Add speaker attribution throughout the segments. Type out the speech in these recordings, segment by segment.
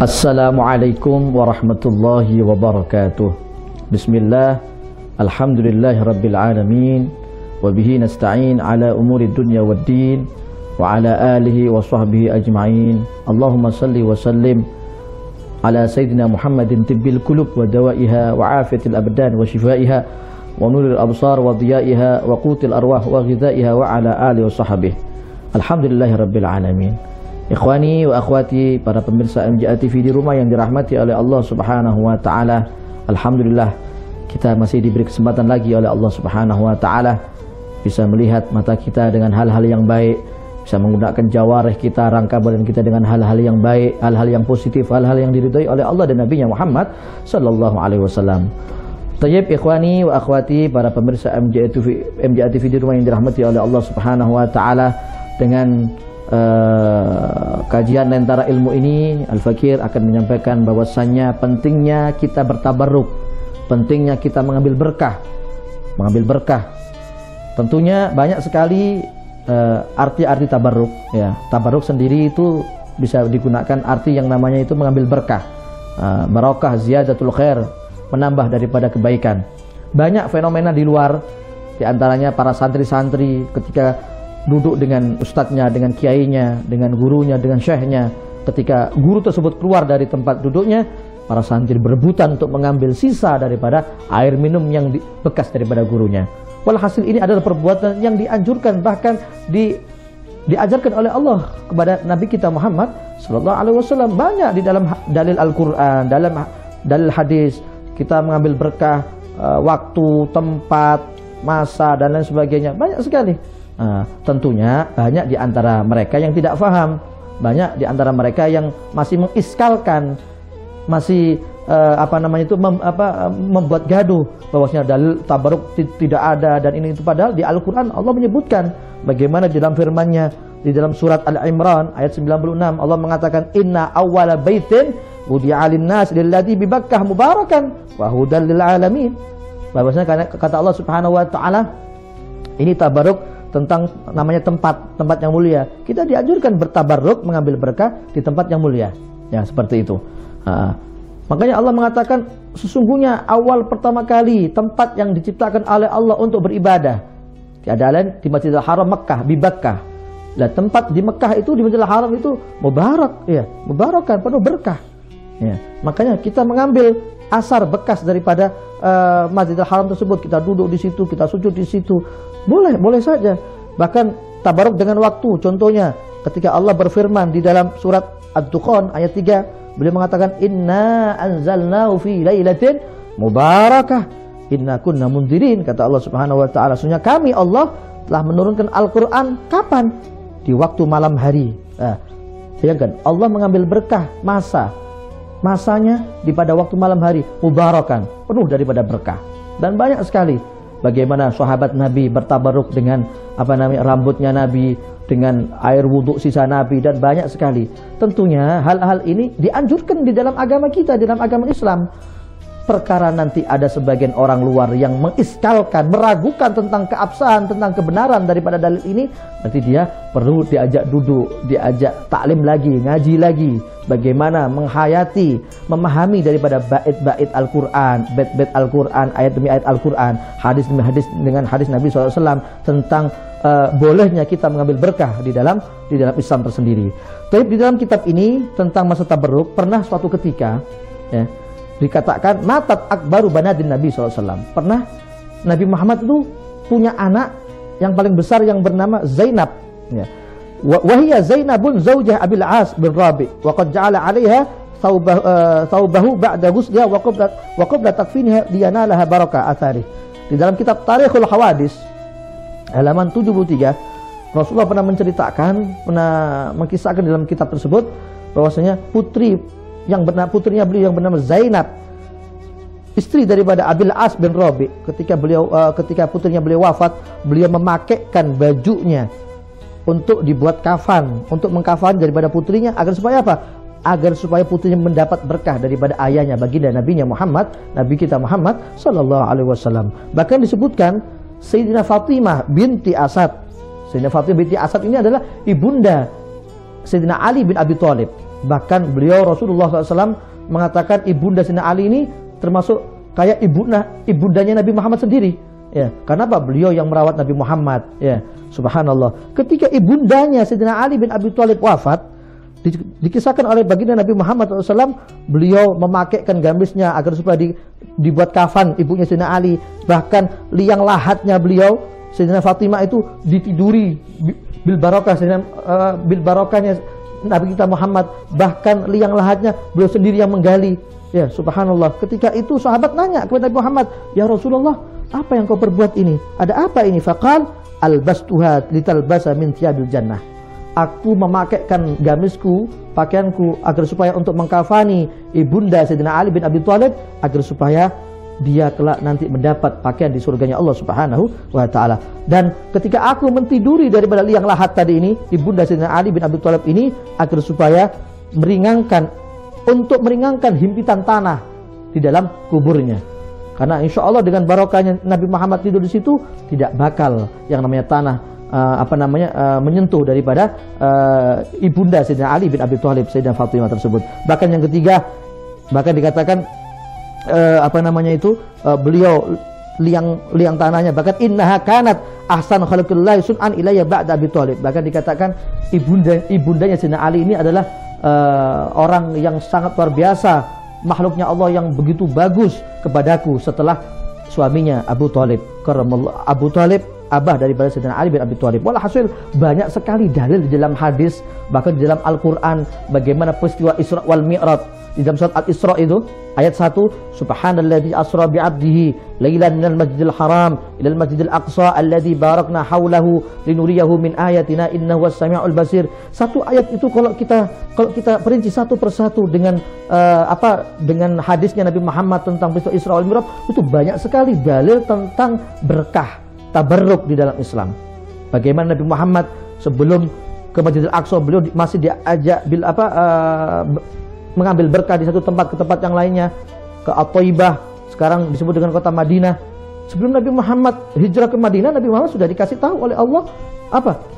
Speaker 1: Assalamualaikum warahmatullahi wabarakatuh. Bismillah, alhamdulillahi rabbil alamin, wabihi nasta'in ala umuri dunya waddin, wa ala alihi wa sahbihi ajma'in. Allahumma salli wa sallim ala sayyidina Muhammadin tibbil qulub wa dawaiha wa afiyatil abdan wa shifaiha wa nuril absar wa diyaiha wa qutil arwah wa ghidaiha wa ala alihi wa sahbihi. Alhamdulillahi rabbil alamin. Ikhwani wa akhwati, para pemirsa MJA TV di rumah yang dirahmati oleh Allah Subhanahu wa taala. Alhamdulillah, kita masih diberi kesempatan lagi oleh Allah Subhanahu wa taala bisa melihat mata kita dengan hal-hal yang baik, bisa menggunakan jawarih kita, rangka badan kita dengan hal-hal yang baik, hal-hal yang positif, hal-hal yang diridhai oleh Allah dan Nabi Muhammad sallallahu alaihi wasallam. Tayyib ikhwani wa akhwati, para pemirsa MJA TV di rumah yang dirahmati oleh Allah Subhanahu wa taala, dengan kajian Lentera Ilmu ini, Al-Fakir akan menyampaikan bahwasannya pentingnya kita bertabarruk, pentingnya kita mengambil berkah. Tentunya banyak sekali arti-arti tabarruk. Ya, tabarruk sendiri itu bisa digunakan arti yang namanya itu mengambil berkah, barakah, ziyadatul khair, menambah daripada kebaikan. Banyak fenomena di luar, di antaranya para santri-santri ketika duduk dengan ustadznya, dengan kiainya, dengan gurunya, dengan syekhnya. Ketika guru tersebut keluar dari tempat duduknya, para santri berebutan untuk mengambil sisa daripada air minum yang bekas daripada gurunya. Walhasil ini adalah perbuatan yang dianjurkan, bahkan diajarkan oleh Allah kepada Nabi kita Muhammad sallallahu alaihi wasallam. Banyak di dalam dalil Al-Qur'an, dalam dalil hadis, kita mengambil berkah waktu, tempat, masa dan lain sebagainya. Banyak sekali. Tentunya banyak di antara mereka yang tidak faham, banyak di antara mereka yang masih mengiskalkan, masih membuat gaduh bahwasanya dalil tabarruk tidak ada dan ini itu. Padahal di Al-Qur'an Allah menyebutkan bagaimana di dalam firman-Nya di dalam surat Al-Imran ayat 96 Allah mengatakan inna awwala baitin wudi'a lin-nas lilladzi bi Bakkah mubarakan wa hudan lil alamin. Bahwasanya kata Allah Subhanahu wa taala, ini tabarruk tentang namanya tempat yang mulia. Kita dianjurkan bertabarruk, mengambil berkah di tempat yang mulia. Ya, seperti itu. Makanya Allah mengatakan sesungguhnya awal pertama kali tempat yang diciptakan oleh Allah untuk beribadah tiada lain di Masjidil Haram Mekah, di Bakkah. Nah, tempat di Mekah itu, di Masjidil Haram itu mubarak, ya, mubarakan, penuh berkah. Ya, makanya kita mengambil asar bekas daripada Masjidil Haram tersebut, kita duduk di situ, kita sujud di situ. Boleh saja. Bahkan tabaruk dengan waktu. Contohnya ketika Allah berfirman di dalam surat Ad-Dukhan ayat 3, beliau mengatakan inna anzalnahu fi lailatin mubarakah inna kunna mundzirin. Kata Allah Subhanahu wa taala, sesungguhnya kami Allah telah menurunkan Al-Qur'an kapan? Di waktu malam hari. Bayangkan, Allah mengambil berkah masanya di pada waktu malam hari, mubarakan, penuh daripada berkah. Dan banyak sekali bagaimana sahabat Nabi bertabaruk dengan rambutnya Nabi, dengan air wudhu sisa Nabi, dan banyak sekali. Tentunya hal-hal ini dianjurkan di dalam agama kita, di dalam agama Islam. Perkara nanti ada sebagian orang luar yang mengiskalkan, meragukan tentang keabsahan, tentang kebenaran daripada dalil ini, nanti dia perlu diajak duduk, diajak taklim lagi, ngaji lagi, bagaimana menghayati, memahami daripada bait-bait Al-Qur'an, bait-bait Al-Qur'an, ayat demi ayat Al-Qur'an, hadis demi hadis dengan hadis Nabi SAW tentang bolehnya kita mengambil berkah di dalam Islam tersendiri. Tapi di dalam kitab ini tentang masa tabarruk, pernah suatu ketika, ya, dikatakan matat akbaru banadin Nabi SAW. Pernah Nabi Muhammad itu punya anak yang paling besar yang bernama Zainab, ya. Wahia Zainabun zaujah Abil As bin Rabi wa qad ja'ala 'alaiha thawbahu ba'da ghusliha wa qabla takfinha liyanalaha barakah athari. Di dalam kitab Tarikhul Hawadis halaman 73, Rasulullah pernah mengkisahkan dalam kitab tersebut bahwasanya putrinya beliau yang bernama Zainab, istri daripada Abil As bin Rabi, ketika putrinya beliau wafat, beliau memakaikan bajunya untuk dibuat kafan, untuk mengkafan daripada putrinya, agar supaya apa? Agar supaya putrinya mendapat berkah daripada ayahnya, baginda Nabi Muhammad, Nabi kita Muhammad sallallahu alaihi wasallam. Bahkan disebutkan Sayyidina Fatimah binti Asad. Sayyidina Fatimah binti Asad ini adalah ibunda Sayyidina Ali bin Abi Thalib. Bahkan beliau Rasulullah SAW mengatakan ibunda Sayyidina Ali ini termasuk kayak ibundanya Nabi Muhammad sendiri. Ya, karena apa? Beliau yang merawat Nabi Muhammad. Ya, subhanallah. Ketika ibundanya Sayyidina Ali bin Abi Thalib wafat, dikisahkan oleh baginda Nabi Muhammad SAW, beliau memakaikan gamisnya agar supaya dibuat kafan ibunya Sayyidina Ali. Bahkan liang lahatnya beliau, Sayyidina Fatimah itu ditiduri bil barokahnya Nabi kita Muhammad. Bahkan liang lahatnya beliau sendiri yang menggali. Ya, subhanallah. Ketika itu sahabat nanya kepada Nabi Muhammad, "Ya Rasulullah, apa yang kau perbuat ini? Ada apa ini?" Faqal, "Albastuha litalbasa min thiyabil jannah." Aku memakaikan gamisku, pakaianku agar supaya untuk mengkafani ibunda Sayyidina Ali bin Abi Thalib agar supaya dia kelak nanti mendapat pakaian di surganya Allah Subhanahu wa taala. Dan ketika aku mentiduri daripada liang lahat tadi ini, ibunda Sayyidina Ali bin Abi Thalib ini agar supaya meringankan himpitan tanah di dalam kuburnya. Karena insya Allah dengan barokahnya Nabi Muhammad tidur di situ, tidak bakal yang namanya tanah menyentuh daripada ibunda Sayyidina Ali bin Abi Thalib, Sayyidah Fatimah tersebut. Bahkan yang ketiga, bahkan dikatakan beliau liang tanahnya, bahkan innaha kanat ahsan khalqillah sun'an ilayya ba'da Abi Thalib. Bahkan dikatakan ibundanya Sayyidina Ali ini adalah orang yang sangat luar biasa, makhluknya Allah yang begitu bagus kepadaku setelah suaminya Abu Thalib. Abu Thalib abah daripada Sayyidina Ali bin Abi Thalib. Walhasil banyak sekali dalil di dalam hadis, bahkan di dalam Al-Qur'an bagaimana peristiwa Isra wal Mi'raj. Di dalam surat Al-Isra itu ayat 1, subhanalladzi asra bi'abdihi lailan minal masjidil haram ilal masjidil aqsa alladzi barakna haulahu linuriyahu min ayatina innahu was-sami'ul basir. Satu ayat itu kalau kita perinci satu persatu dengan dengan hadisnya Nabi Muhammad tentang peristiwa Isra wal Mi'raj, itu banyak sekali dalil tentang berkah tabarruk di dalam Islam. Bagaimana Nabi Muhammad sebelum ke Masjidil Aqsa, beliau masih diajak mengambil berkah di satu tempat ke tempat yang lainnya, ke At-Thaibah, sekarang disebut dengan kota Madinah. Sebelum Nabi Muhammad hijrah ke Madinah, Nabi Muhammad sudah dikasih tahu oleh Allah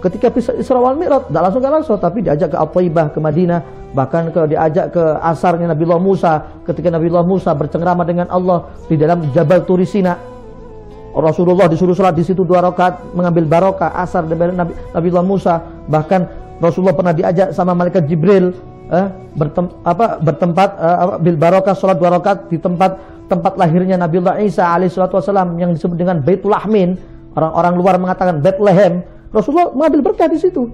Speaker 1: ketika Isra wal Mi'raj, tidak langsung ke Al-Aqsa, tapi diajak ke At-Thaibah, ke Madinah, bahkan diajak ke asarnya Nabiullah Musa, ketika Nabiullah Musa bercengkrama dengan Allah di dalam Jabal Turi Sina. Rasulullah disuruh sholat di situ 2 rakaat mengambil barokah asar dari Nabiullah Musa. Bahkan Rasulullah pernah diajak sama malaikat Jibril bertempat bil barokah sholat 2 rakaat di tempat lahirnya Nabiullah Isa alaihissalatu wassalam yang disebut dengan Baitul Lahmin. Orang-orang luar mengatakan Bethlehem. Rasulullah mengambil berkah di situ.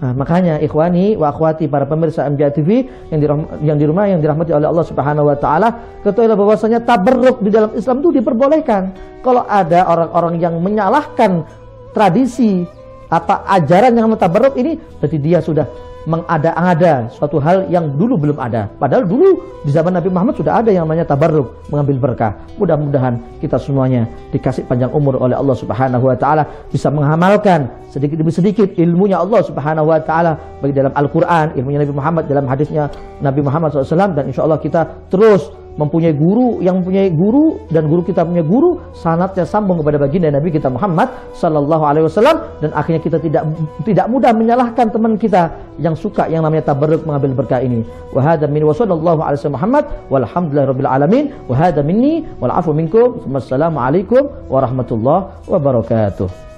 Speaker 1: Nah, makanya ikhwani wa akhwati para pemirsa MJA TV yang di rumah yang dirahmati oleh Allah Subhanahu wa taala, ketahuilah bahwasanya tabarruk di dalam Islam itu diperbolehkan. Kalau ada orang-orang yang menyalahkan tradisi ajaran yang tabarruk ini, berarti dia sudah mengada-ngada suatu hal yang dulu belum ada. Padahal dulu di zaman Nabi Muhammad sudah ada yang namanya tabarruk, mengambil berkah. Mudah-mudahan kita semuanya dikasih panjang umur oleh Allah Subhanahu wa taala, bisa mengamalkan sedikit demi sedikit ilmunya Allah Subhanahu wa taala, baik dalam Al-Qur'an, ilmunya Nabi Muhammad, dalam hadisnya Nabi Muhammad SAW, dan insya Allah kita terus mempunyai guru yang mempunyai guru, dan guru kita punya guru, sanadnya sambung kepada baginda Nabi kita Muhammad sallallahu alaihi wasallam, dan akhirnya kita tidak mudah menyalahkan teman kita yang suka yang namanya tabarruk mengambil berkah ini. Wa hadza min wa sallallahu alaihi Muhammad walhamdulillahirabbil alamin wa hadza minni wal afu minkum. Wassalamu alaikum warahmatullahi wabarakatuh.